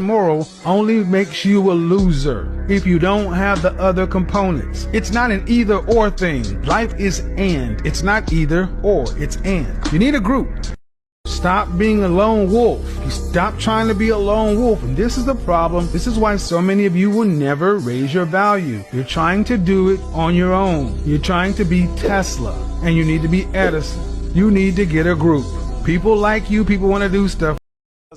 moral only makes you a loser if you don't have the other components. It's not an either or thing. Life is and. It's not either or, it's and. You need a group. Stop being a lone wolf. You stop trying to be a lone wolf. And this is the problem. This is why so many of you will never raise your value. You're trying to do it on your own. You're trying to be Tesla, and you need to be Edison. You need to get a group. People like you, people want to do stuff.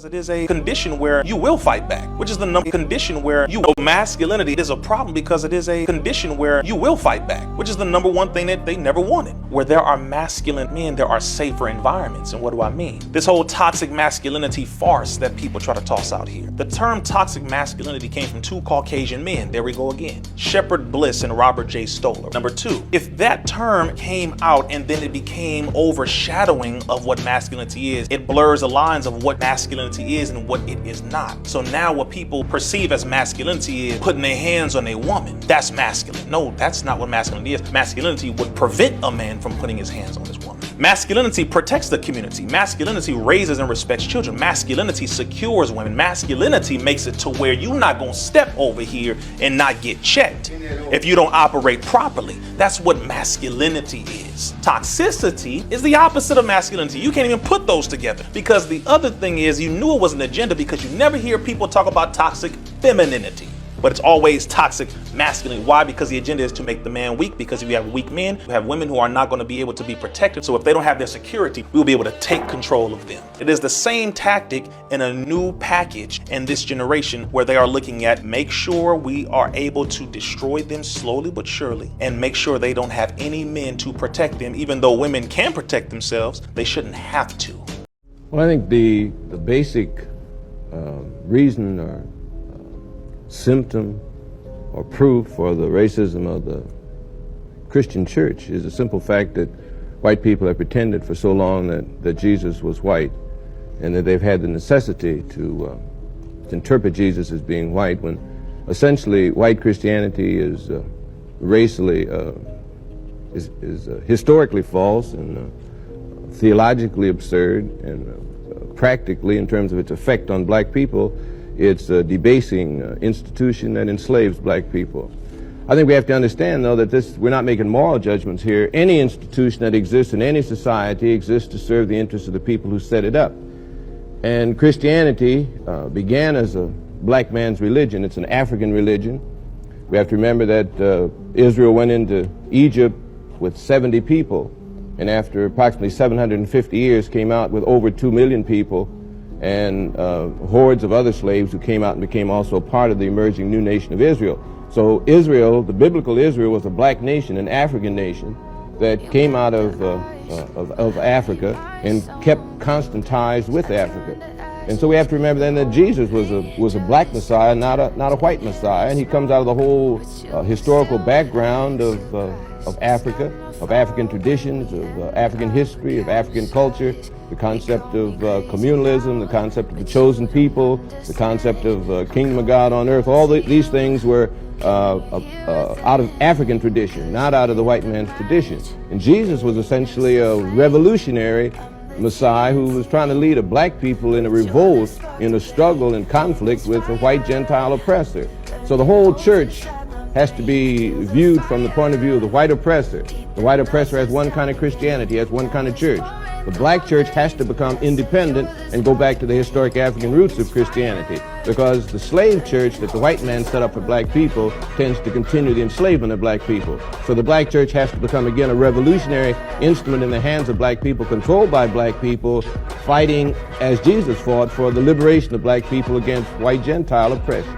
It is a condition where you will fight back, which is the number condition where masculinity is a problem, because it is a condition where you will fight back, which is the number one thing that they never wanted. Where there are masculine men, there are safer environments. And what do I mean? This whole toxic masculinity farce that people try to toss out here. The term toxic masculinity came from two Caucasian men. There we go again. Shepard Bliss and Robert J. Stoller. Number two, if that term came out and then it became overshadowing of what masculinity is, it blurs the lines of what masculinity is and what it is not. So now what people perceive as masculinity is putting their hands on a woman. That's masculine. No, that's not what masculinity is. Masculinity would prevent a man from putting his hands on his woman. Masculinity protects the community. Masculinity raises and respects children. Masculinity secures women. Masculinity makes it to where you're not gonna step over here and not get checked if you don't operate properly. That's what masculinity is. Toxicity is the opposite of masculinity. You can't even put those together, because the other thing is, you knew it was an agenda because you never hear people talk about toxic femininity. But it's always toxic masculinity. Why? Because the agenda is to make the man weak, because if you have weak men, you have women who are not going to be able to be protected. So if they don't have their security, we'll be able to take control of them. It is the same tactic in a new package in this generation, where they are looking at make sure we are able to destroy them slowly but surely, and make sure they don't have any men to protect them. Even though women can protect themselves, they shouldn't have to. Well, I think the basic reason or symptom or proof for the racism of the Christian church is the simple fact that white people have pretended for so long that Jesus was white, and that they've had the necessity to interpret Jesus as being white, when essentially white Christianity is racially, is historically false and theologically absurd, and practically, in terms of its effect on black people, it's a debasing institution that enslaves black people. I think we have to understand, though, that we're not making moral judgments here. Any institution that exists in any society exists to serve the interests of the people who set it up. And Christianity began as a black man's religion. It's an African religion. We have to remember that Israel went into Egypt with 70 people, and after approximately 750 years came out with over 2 million people, and hordes of other slaves who came out and became also part of the emerging new nation of Israel. So Israel, the biblical Israel, was a black nation, an African nation that came out of Africa and kept constant ties with Africa. And so we have to remember then that Jesus was a black Messiah, not a white Messiah, and he comes out of the whole historical background of Africa, of African traditions, of African history, of African culture, the concept of communalism, the concept of the chosen people, the concept of kingdom of God on earth. All these things were out of African tradition, not out of the white man's tradition. And Jesus was essentially a revolutionary Messiah who was trying to lead a black people in a revolt, in a struggle and conflict with a white Gentile oppressor. So the whole church has to be viewed from the point of view of the white oppressor. The white oppressor has one kind of Christianity, has one kind of church. The black church has to become independent and go back to the historic African roots of Christianity, because the slave church that the white man set up for black people tends to continue the enslavement of black people. So the black church has to become again a revolutionary instrument in the hands of black people, controlled by black people, fighting as Jesus fought for the liberation of black people against white Gentile oppression.